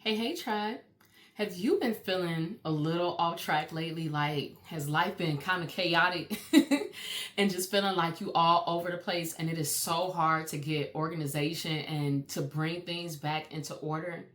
Hey, Tribe. Have you been feeling a little off track lately? Like, has life been kind of chaotic and just feeling like you all over the place? And it is so hard to get organization and to bring things back into order.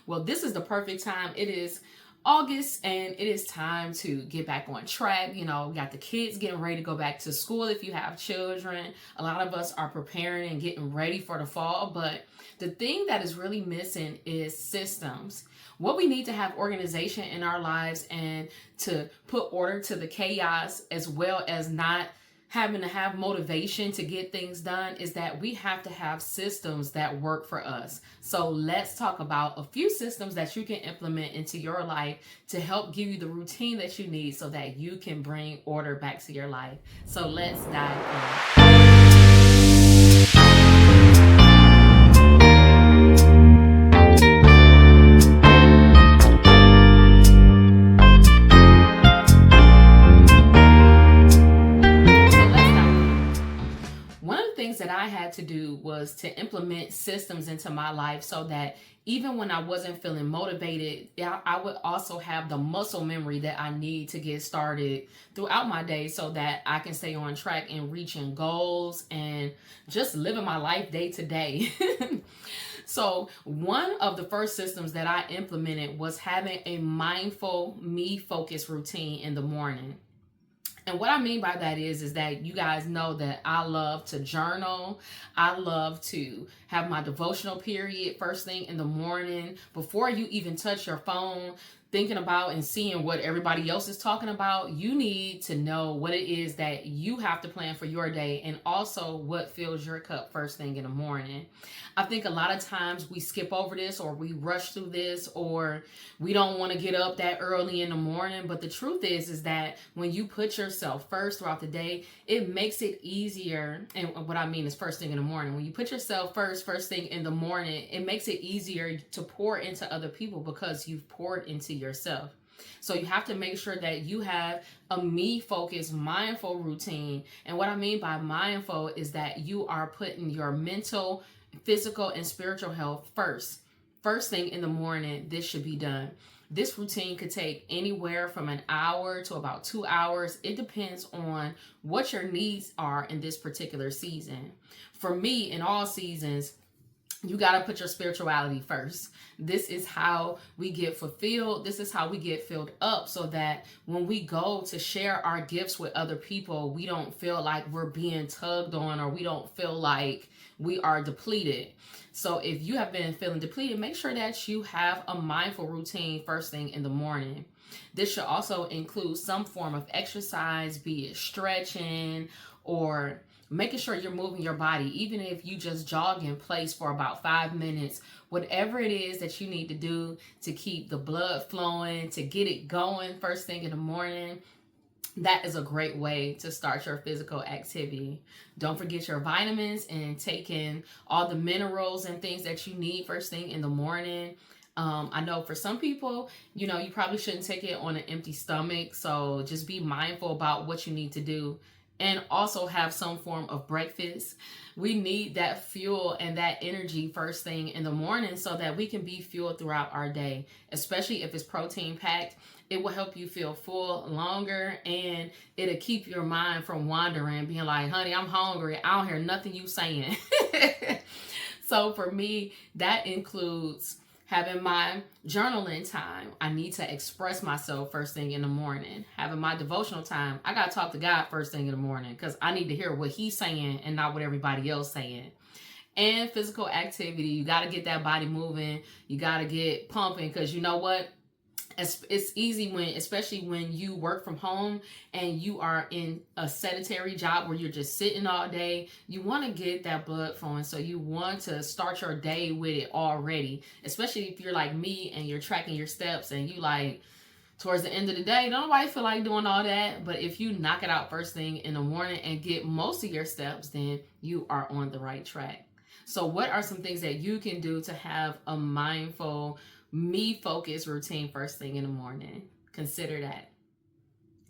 Well, this is the perfect time. It is August and it is time to get back on track. We got the kids getting ready to go back to school if you have children. A lot of us are preparing and getting ready for the fall, but the thing that is really missing is systems. What we need to have organization in our lives and to put order to the chaos, as well as not having to have motivation to get things done, is that we have to have systems that work for us. So let's talk about a few systems that you can implement into your life to help give you the routine that you need so that you can bring order back to your life. So let's dive in. That I had to do was to implement systems into my life so that even when I wasn't feeling motivated, I would also have the muscle memory that I need to get started throughout my day so that I can stay on track and reaching goals and just living my life day to day. So one of the first systems that I implemented was having a mindful, me-focused routine in the morning. And what I mean by that is that you guys know that I love to journal. I love to have my devotional period first thing in the morning before you even touch your phone, thinking about and seeing what everybody else is talking about. You need to know what it is that you have to plan for your day and also what fills your cup first thing in the morning. I think a lot of times we skip over this or we rush through this or we don't want to get up that early in the morning. But the truth is that when you put yourself first throughout the day, it makes it easier. And what I mean is first thing in the morning. When you put yourself first thing in the morning, it makes it easier to pour into other people because you've poured into yourself. So you have to make sure that you have a me-focused, mindful routine. And what I mean by mindful is that you are putting your mental, physical, and spiritual health first. First thing in the morning, this should be done. This routine could take anywhere from an hour to about 2 hours. It depends on what your needs are in this particular season. For me, in all seasons, you got to put your spirituality first. This is how we get fulfilled. This is how we get filled up so that when we go to share our gifts with other people, we don't feel like we're being tugged on or we don't feel like we are depleted. So if you have been feeling depleted, make sure that you have a mindful routine first thing in the morning. This should also include some form of exercise, be it stretching or making sure you're moving your body, even if you just jog in place for about 5 minutes, whatever it is that you need to do to keep the blood flowing, to get it going first thing in the morning. That is a great way to start your physical activity. Don't forget your vitamins and taking all the minerals and things that you need first thing in the morning. I know for some people, you probably shouldn't take it on an empty stomach. So just be mindful about what you need to do. And also have some form of breakfast. We need that fuel and that energy first thing in the morning so that we can be fueled throughout our day, especially if it's protein packed. It will help you feel full longer and it'll keep your mind from wandering, being like, honey, I'm hungry. I don't hear nothing you saying. So for me, that includes having my journaling time. I need to express myself first thing in the morning. Having my devotional time. I got to talk to God first thing in the morning because I need to hear what he's saying and not what everybody else saying. And physical activity. You got to get that body moving. You got to get pumping because you know what? It's easy especially when you work from home and you are in a sedentary job where you're just sitting all day. You want to get that blood flowing, so you want to start your day with it already, especially if you're like me and you're tracking your steps and you like towards the end of the day, don't nobody feel like doing all that. But if you knock it out first thing in the morning and get most of your steps, then you are on the right track. So what are some things that you can do to have a mindful, me-focused routine first thing in the morning? Consider that.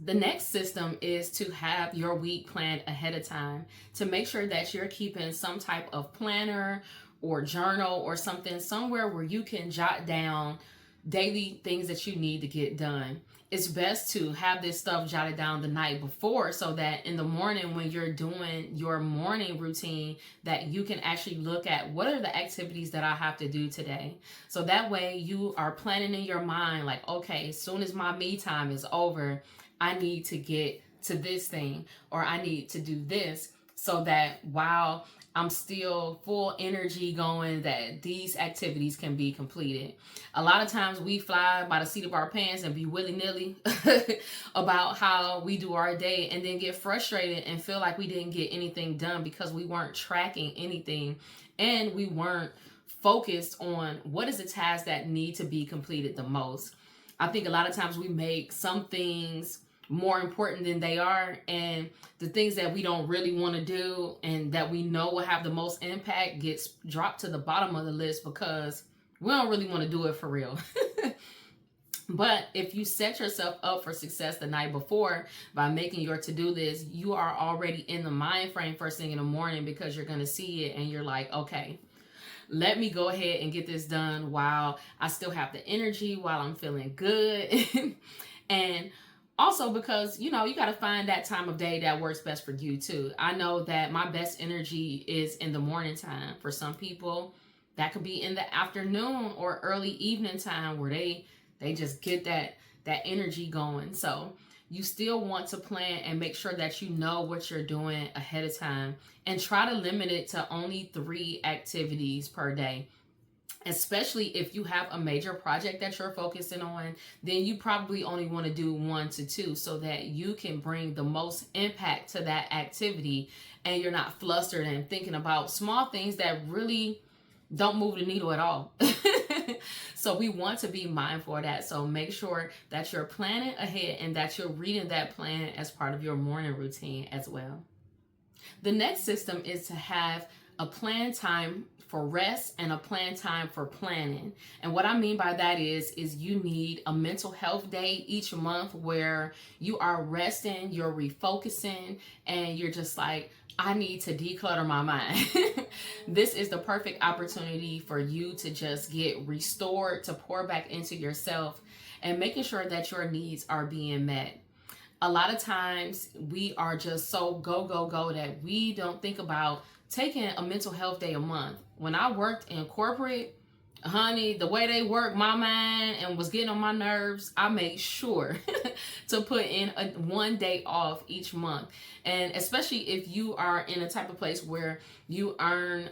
The next system is to have your week planned ahead of time to make sure that you're keeping some type of planner or journal or something, somewhere where you can jot down daily things that you need to get done. It's best to have this stuff jotted down the night before, so that in the morning when you're doing your morning routine, that you can actually look at what are the activities that I have to do today. So that way you are planning in your mind, like, okay, as soon as my me time is over, I need to get to this thing, or I need to do this, so that while I'm still full energy going, that these activities can be completed. A lot of times we fly by the seat of our pants and be willy-nilly about how we do our day, and then get frustrated and feel like we didn't get anything done because we weren't tracking anything, and we weren't focused on what is the task that need to be completed the most. I think a lot of times we make some things more important than they are, and the things that we don't really want to do and that we know will have the most impact gets dropped to the bottom of the list because we don't really want to do it for real. But if you set yourself up for success the night before by making your to-do list, you are already in the mind frame first thing in the morning, because you're going to see it and you're like, okay, let me go ahead and get this done while I still have the energy, while I'm feeling good. And also because, you got to find that time of day that works best for you too. I know that my best energy is in the morning time. For some people, that could be in the afternoon or early evening time, where they just get that energy going. So you still want to plan and make sure that you know what you're doing ahead of time, and try to limit it to only 3 activities per day. Especially if you have a major project that you're focusing on, then you probably only want to do 1 to 2, so that you can bring the most impact to that activity, and you're not flustered and thinking about small things that really don't move the needle at all. So we want to be mindful of that. So make sure that you're planning ahead and that you're reading that plan as part of your morning routine as well. The next system is to have a planned time for rest and a planned time for planning. And what I mean by that is you need a mental health day each month where you are resting, you're refocusing, and you're just like, I need to declutter my mind. This is the perfect opportunity for you to just get restored, to pour back into yourself, and making sure that your needs are being met. A lot of times we are just so go that we don't think about taking a mental health day a month. When I worked in corporate, honey, the way they worked my mind and was getting on my nerves, I made sure to put in 1 day off each month. And especially if you are in a type of place where you earn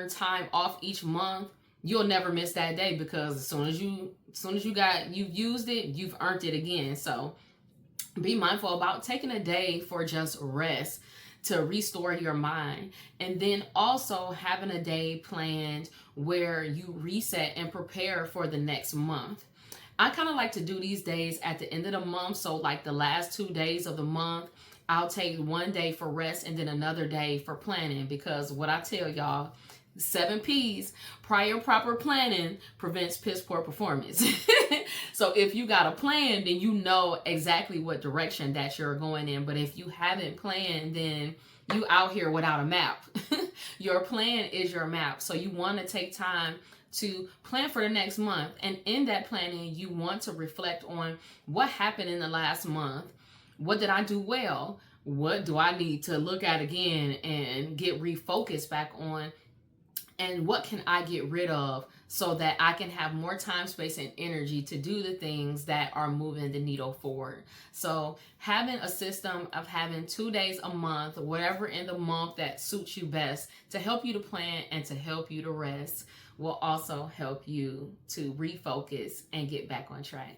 time off each month, you'll never miss that day, because as soon as you've used it, you've earned it again. So be mindful about taking a day for just rest, to restore your mind, and then also having a day planned where you reset and prepare for the next month. I kind of like to do these days at the end of the month. So like the last 2 days of the month, I'll take 1 day for rest and then another day for planning, because what I tell y'all, 7 P's, prior proper planning prevents piss poor performance. So if you got a plan, then you know exactly what direction that you're going in. But if you haven't planned, then you out here without a map. Your plan is your map. So you want to take time to plan for the next month. And in that planning, you want to reflect on what happened in the last month. What did I do well? What do I need to look at again and get refocused back on? And what can I get rid of so that I can have more time, space, and energy to do the things that are moving the needle forward? So having a system of having 2 days a month, whatever in the month that suits you best, to help you to plan and to help you to rest, will also help you to refocus and get back on track.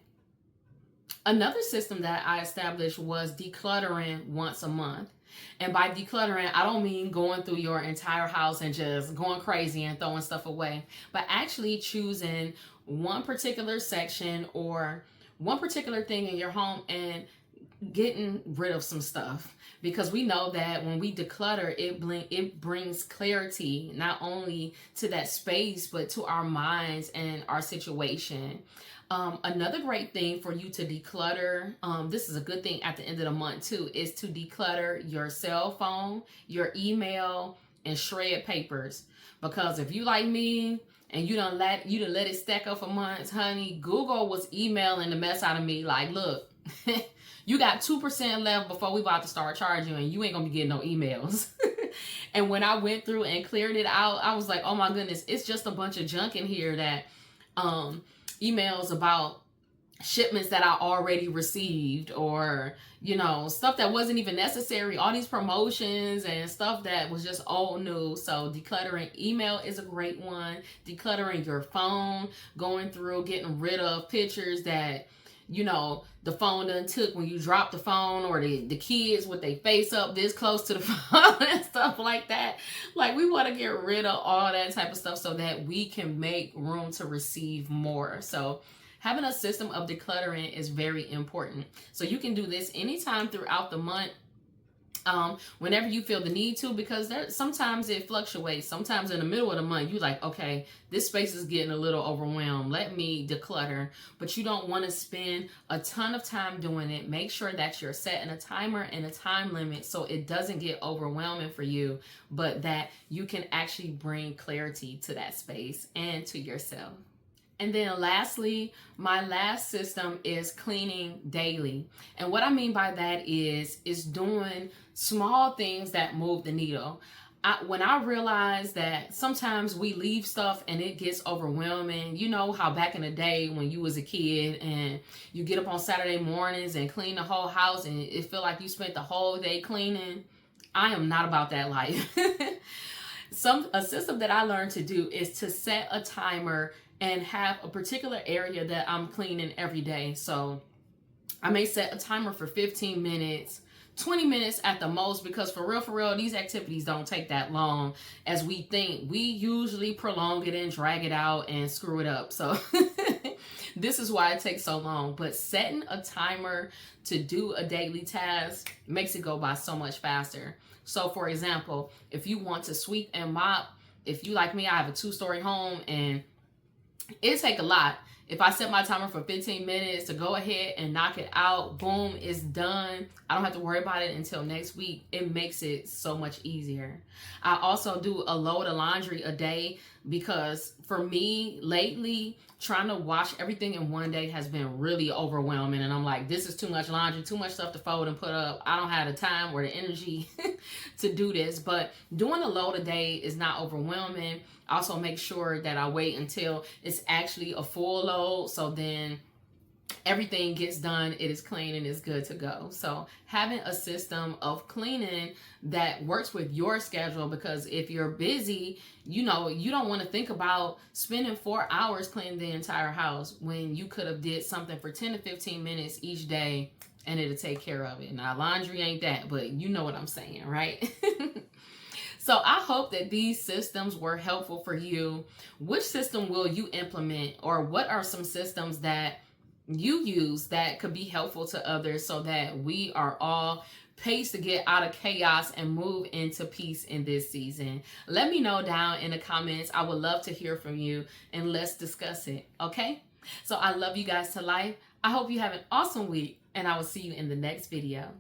Another system that I established was decluttering once a month. And by decluttering, I don't mean going through your entire house and just going crazy and throwing stuff away, but actually choosing one particular section or one particular thing in your home and getting rid of some stuff. Because we know that when we declutter, it brings clarity not only to that space, but to our minds and our situation. Another great thing for you to declutter, this is a good thing at the end of the month too, is to declutter your cell phone, your email, and shred papers. Because if you like me and you done let it stack up for months, honey, Google was emailing the mess out of me. Like, look, you got 2% left before we about to start charging, and you ain't gonna be getting no emails. And when I went through and cleared it out, I was like, oh my goodness, it's just a bunch of junk in here that emails about shipments that I already received, or stuff that wasn't even necessary, all these promotions and stuff that was just old news. So decluttering email is a great one. Decluttering your phone, going through, getting rid of pictures that the phone done took when you dropped the phone, or the kids with their face up this close to the phone and stuff like that. Like, we want to get rid of all that type of stuff so that we can make room to receive more. So having a system of decluttering is very important. So you can do this anytime throughout the month, whenever you feel the need to, because sometimes it fluctuates. Sometimes in the middle of the month, you're like, okay, this space is getting a little overwhelmed. Let me declutter. But you don't want to spend a ton of time doing it. Make sure that you're setting a timer and a time limit so it doesn't get overwhelming for you, but that you can actually bring clarity to that space and to yourself. And then lastly, my last system is cleaning daily. And what I mean by that is doing small things that move the needle. When I realized that sometimes we leave stuff and it gets overwhelming, you know how back in the day when you was a kid and you get up on Saturday mornings and clean the whole house and it feel like you spent the whole day cleaning? I am not about that life. A system that I learned to do is to set a timer and have a particular area that I'm cleaning every day. So I may set a timer for 15 minutes, 20 minutes at the most, because for real, these activities don't take that long as we think. We usually prolong it and drag it out and screw it up. So this is why it takes so long. But setting a timer to do a daily task makes it go by so much faster. So for example, if you want to sweep and mop, if you like me, I have a 2-story home and it take a lot. If I set my timer for 15 minutes to go ahead and knock it out, boom, it's done. I don't have to worry about it until next week. It makes it so much easier. I also do a load of laundry a day because for me lately, trying to wash everything in one day has been really overwhelming. And I'm like, this is too much laundry, too much stuff to fold and put up. I don't have the time or the energy to do this. But doing a load a day is not overwhelming. Also make sure that I wait until it's actually a full load. So then everything gets done, it is clean and it's good to go. So having a system of cleaning that works with your schedule, because if you're busy, you don't want to think about spending 4 hours cleaning the entire house when you could have did something for 10 to 15 minutes each day and it'll take care of it. Now, laundry ain't that, but you know what I'm saying, right? So I hope that these systems were helpful for you. Which system will you implement, or what are some systems that you use that could be helpful to others so that we are all paced to get out of chaos and move into peace in this season? Let me know down in the comments. I would love to hear from you and let's discuss it, okay? So I love you guys to life. I hope you have an awesome week and I will see you in the next video.